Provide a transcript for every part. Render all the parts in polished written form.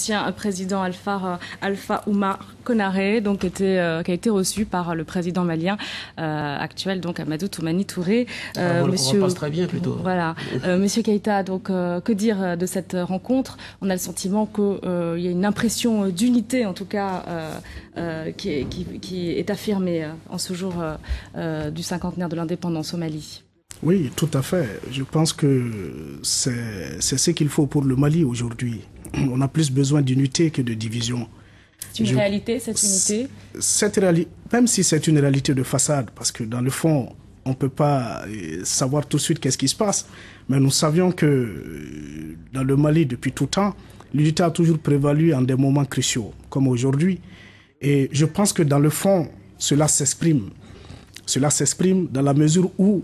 L'ancien président Alpha Oumar Konaré, donc, qui a été reçu par le président malien actuel, donc Amadou Toumani Touré. Monsieur passe très bien plutôt. Voilà. Monsieur Keïta, donc que dire de cette rencontre? On a le sentiment qu'il y a une impression d'unité, en tout cas, qui est affirmée en ce jour du cinquantenaire de l'indépendance au Mali. Oui, tout à fait. Je pense que c'est ce qu'il faut pour le Mali aujourd'hui. On a plus besoin d'unité que de division. C'est une réalité, cette unité? Même si c'est une réalité de façade, parce que dans le fond, on ne peut pas savoir tout de suite qu'est-ce qui se passe. Mais nous savions que dans le Mali, depuis tout temps, l'unité a toujours prévalu en des moments cruciaux, comme aujourd'hui. Et je pense que dans le fond, cela s'exprime. Cela s'exprime dans la mesure où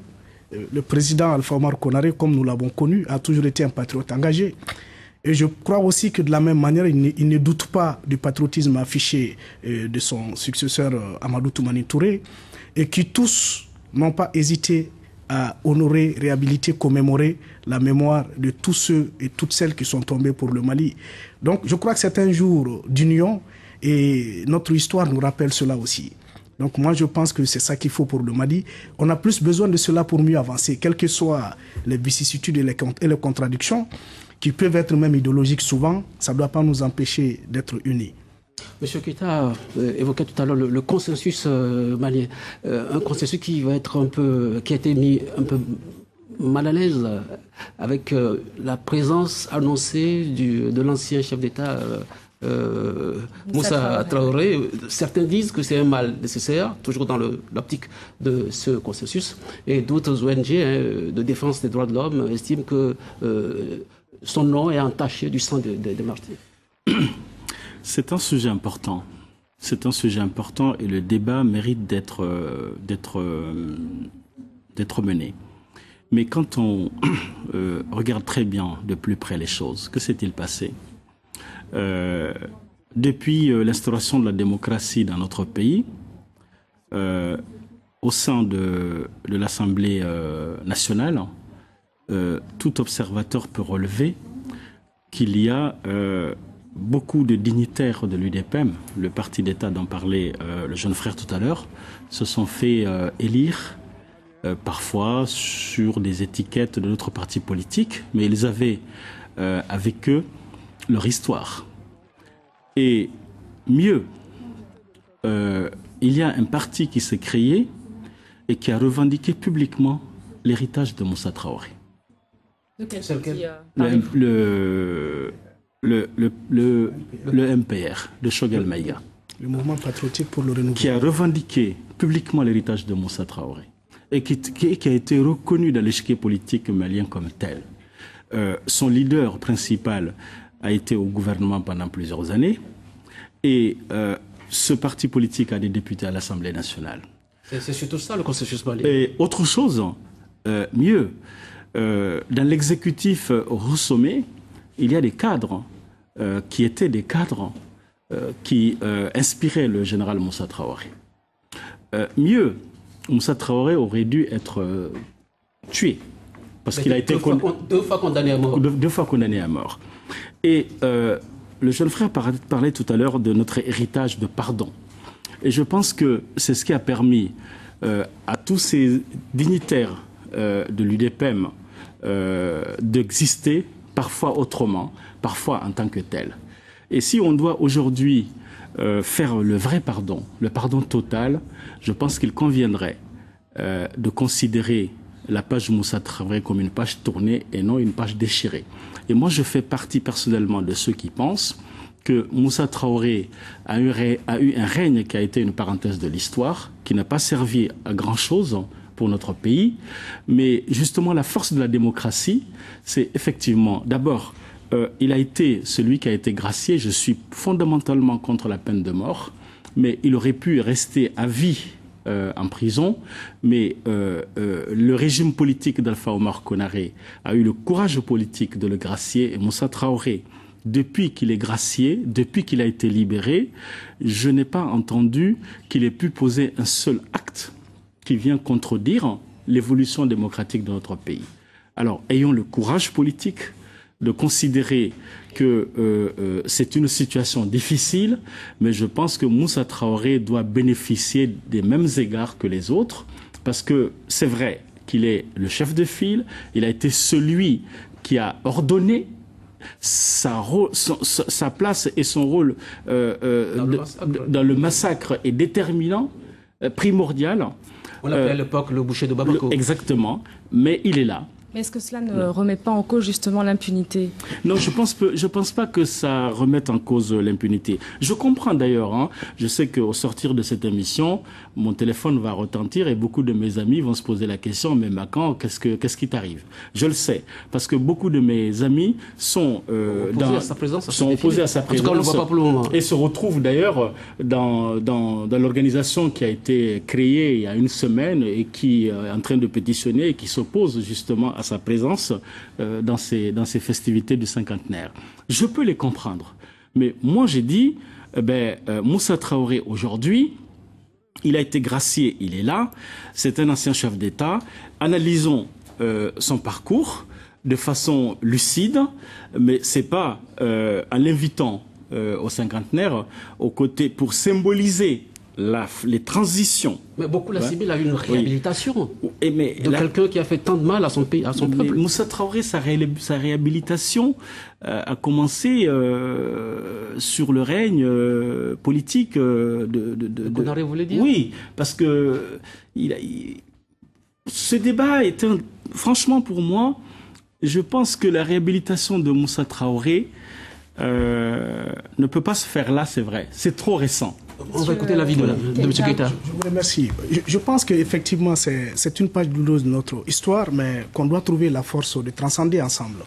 le président Alpha Oumar Konaré, comme nous l'avons connu, a toujours été un patriote engagé. Et je crois aussi que de la même manière, il ne doute pas du patriotisme affiché de son successeur Amadou Toumani Touré, et qui tous n'ont pas hésité à honorer, réhabiliter, commémorer la mémoire de tous ceux et toutes celles qui sont tombés pour le Mali. Donc je crois que c'est un jour d'union, et notre histoire nous rappelle cela aussi. Donc moi je pense que c'est ça qu'il faut pour le Mali. On a plus besoin de cela pour mieux avancer, quelles que soient les vicissitudes et les contradictions, qui peuvent être même idéologiques souvent, ça ne doit pas nous empêcher d'être unis. Monsieur Keïta évoquait tout à l'heure le consensus malien, un consensus qui va être qui a été mis un peu mal à l'aise avec la présence annoncée de l'ancien chef d'État Moussa Traoré. Certains disent que c'est un mal nécessaire, toujours dans l'optique de ce consensus, et d'autres ONG de défense des droits de l'homme estiment que son nom est entaché du sang des martyrs. C'est un sujet important. C'est un sujet important et le débat mérite d'être mené. Mais quand on regarde très bien de plus près les choses, que s'est-il passé? Depuis l'instauration de la démocratie dans notre pays, au sein de l'Assemblée nationale, tout observateur peut relever qu'il y a beaucoup de dignitaires de l'UDPM, le parti d'État dont parlait le jeune frère tout à l'heure, se sont fait élire parfois sur des étiquettes de d'autres partis politiques, mais ils avaient avec eux leur histoire. Et mieux, il y a un parti qui s'est créé et qui a revendiqué publiquement l'héritage de Moussa Traoré. De quel parti le MPR, de Choguel Maïga. Le mouvement patriotique pour le renouveau. Qui a revendiqué publiquement l'héritage de Moussa Traoré et qui a été reconnu dans l'échiquier politique malien comme tel. Son leader principal a été au gouvernement pendant plusieurs années et ce parti politique a des députés à l'Assemblée nationale. C'est surtout ça le consensus malien. Et autre chose, mieux, dans l'exécutif au sommet, il y a des cadres qui étaient des cadres qui inspiraient le général Moussa Traoré. Mieux, Moussa Traoré aurait dû être tué parce qu'il a été deux fois condamné à mort. Deux fois condamné à mort. Et le jeune frère parlait tout à l'heure de notre héritage de pardon. Et je pense que c'est ce qui a permis à tous ces dignitaires de l'UDPM d'exister, parfois autrement, parfois en tant que tel. Et si on doit aujourd'hui faire le vrai pardon, le pardon total, je pense qu'il conviendrait de considérer la page Moussa Traoré comme une page tournée et non une page déchirée. Et moi, je fais partie personnellement de ceux qui pensent que Moussa Traoré a eu un règne qui a été une parenthèse de l'histoire, qui n'a pas servi à grand-chose pour notre pays. Mais justement, la force de la démocratie, c'est effectivement, d'abord, il a été celui qui a été gracié. Je suis fondamentalement contre la peine de mort, mais il aurait pu rester à vie en prison. Mais le régime politique d'Alpha Oumar Konaré a eu le courage politique de le gracier. Et Moussa Traoré, depuis qu'il est gracié, depuis qu'il a été libéré, je n'ai pas entendu qu'il ait pu poser un seul acte qui vient contredire l'évolution démocratique de notre pays. Alors, ayons le courage politique de considérer que c'est une situation difficile, mais je pense que Moussa Traoré doit bénéficier des mêmes égards que les autres, parce que c'est vrai qu'il est le chef de file, il a été celui qui a ordonné sa place et son rôle dans le massacre est déterminant, primordial. On l'appelait à l'époque le boucher de Bamako. Exactement, mais il est là. Mais est-ce que cela ne remet pas en cause justement l'impunité? Non, je pense pas que ça remette en cause l'impunité. Je comprends d'ailleurs, hein, je sais qu'au sortir de cette émission, mon téléphone va retentir et beaucoup de mes amis vont se poser la question, mais Macan, qu'est-ce qui t'arrive? Je le sais, parce que beaucoup de mes amis sont opposés à sa présence. En tout cas, on le voit pas pour le moment. Et se retrouvent d'ailleurs dans l'organisation qui a été créée il y a une semaine et qui est en train de pétitionner et qui s'oppose justement à sa présence dans ces festivités du cinquantenaire. Je peux les comprendre. Mais moi, j'ai dit, Moussa Traoré, aujourd'hui, il a été gracié, il est là. C'est un ancien chef d'État. Analysons son parcours de façon lucide, mais c'est pas en l'invitant au cinquantenaire aux côtés pour symboliser les transitions. Mais beaucoup l'assimilent à une réhabilitation de quelqu'un qui a fait tant de mal à son pays, à son peuple. Moussa Traoré, sa réhabilitation a commencé sur le règne politique de Konaré, vous voulez dire? Oui, parce que ce débat est franchement pour moi, je pense que la réhabilitation de Moussa Traoré ne peut pas se faire là, c'est vrai. C'est trop récent. On va écouter l'avis de M. Keita. Je vous remercie. Je pense qu'effectivement, c'est une page douloureuse de notre histoire, mais qu'on doit trouver la force de transcender ensemble.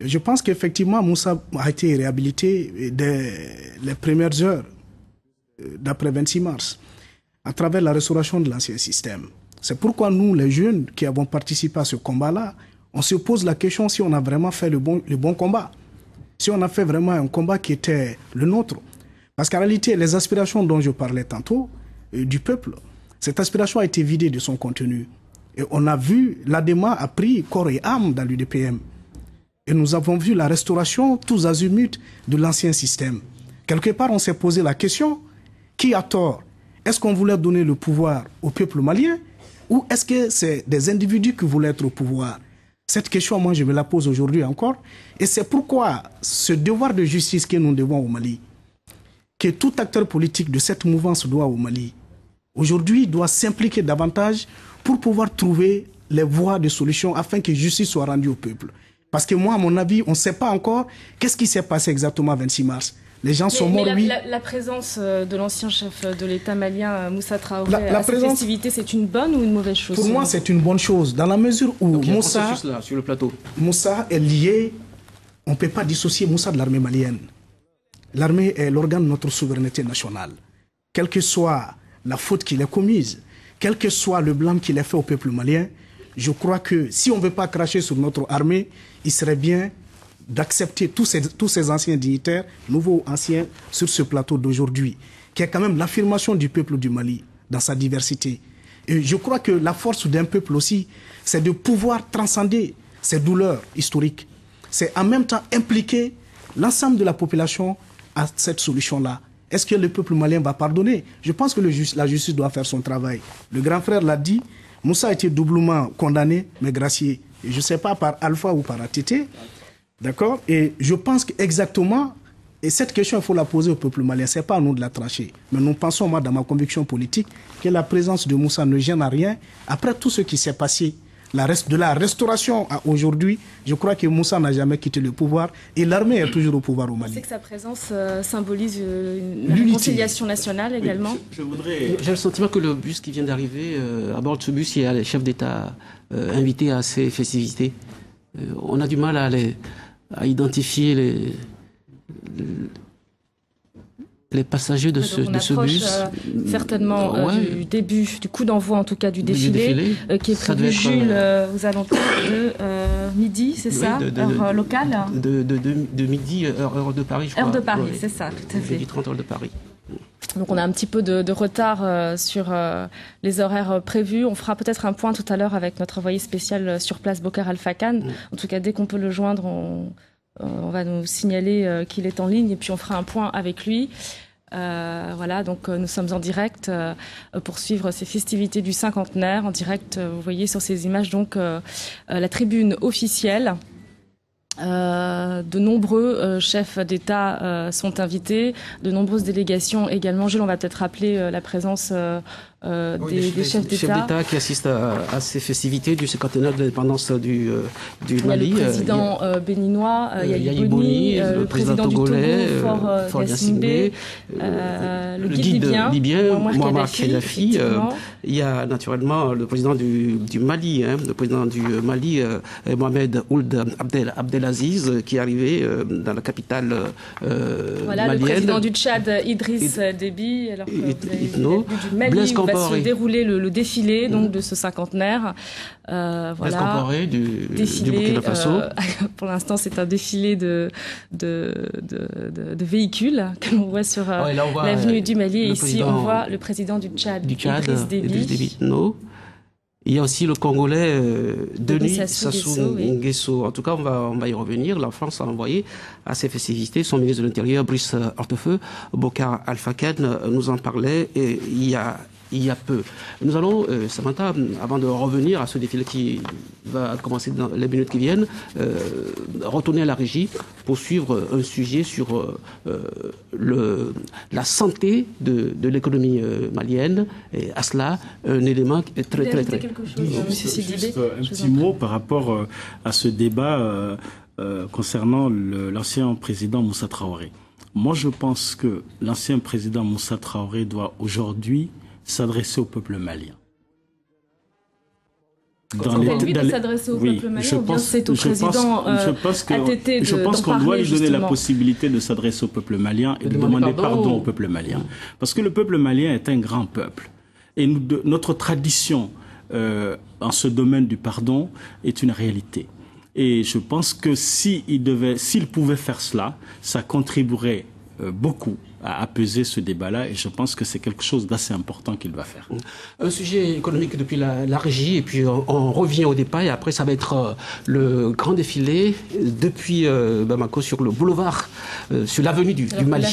Je pense qu'effectivement, Moussa a été réhabilité dès les premières heures d'après 26 mars, à travers la restauration de l'ancien système. C'est pourquoi nous, les jeunes qui avons participé à ce combat-là, on se pose la question si on a vraiment fait le bon combat. Si on a fait vraiment un combat qui était le nôtre. Parce qu'en réalité, les aspirations dont je parlais tantôt, du peuple, cette aspiration a été vidée de son contenu. Et on a vu, l'ADEMA a pris corps et âme dans l'UDPM. Et nous avons vu la restauration tous azimuts de l'ancien système. Quelque part, on s'est posé la question, qui a tort? Est-ce qu'on voulait donner le pouvoir au peuple malien? Ou est-ce que c'est des individus qui voulaient être au pouvoir? Cette question, moi, je me la pose aujourd'hui encore. Et c'est pourquoi ce devoir de justice que nous devons au Mali, que tout acteur politique de cette mouvance doit au Mali, aujourd'hui doit s'impliquer davantage pour pouvoir trouver les voies de solution afin que justice soit rendue au peuple. Parce que moi, à mon avis, on ne sait pas encore qu'est-ce qui s'est passé exactement le 26 mars. Les gens sont morts, oui. La présence de l'ancien chef de l'État malien, Moussa Traoré, à cette festivité, c'est une bonne ou une mauvaise chose? Pour moi, c'est une bonne chose, dans la mesure où Moussa, là, sur le plateau. Moussa est lié, on ne peut pas dissocier Moussa de l'armée malienne. L'armée est l'organe de notre souveraineté nationale. Quelle que soit la faute qu'il ait commise, quel que soit le blâme qu'il ait fait au peuple malien, je crois que si on ne veut pas cracher sur notre armée, il serait bien d'accepter tous ces anciens dignitaires, nouveaux ou anciens, sur ce plateau d'aujourd'hui, qui est quand même l'affirmation du peuple du Mali dans sa diversité. Et je crois que la force d'un peuple aussi, c'est de pouvoir transcender ces douleurs historiques. C'est en même temps impliquer l'ensemble de la population à cette solution-là. Est-ce que le peuple malien va pardonner? Je pense que la justice doit faire son travail. Le grand frère l'a dit, Moussa a été doublement condamné, mais gracié. Et je ne sais pas par Alpha ou par ATT. D'accord? Et je pense qu'exactement, et cette question, il faut la poser au peuple malien. Ce n'est pas à nous de la trancher. Mais nous pensons, moi, dans ma conviction politique, que la présence de Moussa ne gêne à rien. Après tout ce qui s'est passé, de la restauration à aujourd'hui, je crois que Moussa n'a jamais quitté le pouvoir et l'armée est toujours au pouvoir au Mali. C'est que sa présence symbolise une réconciliation nationale également. J'ai le sentiment que le bus qui vient d'arriver, à bord de ce bus, il y a les chefs d'État invités à ces festivités. On a du mal à identifier les passagers de ce bus. Certainement du début, du coup d'envoi en tout cas du défilé. Qui est prévu, Jules, aux alentours de midi, c'est ça, heure locale de midi, heure de Paris, je crois. Heure de Paris, c'est ça, tout à fait. Midi 30, heure de Paris. Donc on a un petit peu de retard sur les horaires prévus. On fera peut-être un point tout à l'heure avec notre envoyé spécial sur place, Bokar Al-Fakan. En tout cas, dès qu'on peut le joindre, on va nous signaler qu'il est en ligne et puis on fera un point avec lui. Voilà, donc nous sommes en direct pour suivre ces festivités du cinquantenaire. En direct, vous voyez sur ces images donc la tribune officielle. De nombreux chefs d'État sont invités, de nombreuses délégations également. Jules, on va peut-être rappeler la présence des chefs d'État qui assistent à ces festivités du cinquantenaire de l'indépendance du Mali. Il y a le président béninois, Yahya Boni, le président du Togo, Faure Gnassingbé, le guide libyen, Mouammar Kadhafi. Il y a naturellement le président du Mali, le président du Mali, Mohamed Ould Abdelaziz, qui est arrivé dans la capitale malienne. Le président du Tchad, Idriss Déby, alors que du Mali où va se dérouler le défilé donc de ce cinquantenaire. Voilà. Du Burkina Faso. Pour l'instant, c'est un défilé de véhicules que l'on voit sur l'avenue du Mali. Et ici, on voit le président du Tchad, Idriss Déby. Il y a aussi le Congolais Denis Sassou Nguesso. En tout cas, on va y revenir. La France a envoyé à ces festivités son ministre de l'Intérieur, Brice Hortefeux. Bokar Alphaken nous en parlait et il y a peu. Nous allons, Samantha, avant de revenir à ce défilé qui va commencer dans les minutes qui viennent, retourner à la régie pour suivre un sujet sur la santé de l'économie malienne. Et à cela, un élément qui est très... Juste un petit mot par rapport à ce débat concernant l'ancien président Moussa Traoré. Moi, je pense que l'ancien président Moussa Traoré doit aujourd'hui s'adresser au peuple malien. S'adresser au peuple malien, ou bien c'est au président ATT Je pense qu'on doit lui donner la possibilité de s'adresser au peuple malien et de demander pardon au peuple malien. Parce que le peuple malien est un grand peuple. Et notre tradition en ce domaine du pardon est une réalité. Et je pense que s'il pouvait faire cela, ça contribuerait beaucoup à apaiser ce débat-là, et je pense que c'est quelque chose d'assez important qu'il va faire. Un sujet économique depuis la régie, et puis on revient au départ, et après ça va être le grand défilé depuis Bamako sur le boulevard, sur l'avenue du Mali.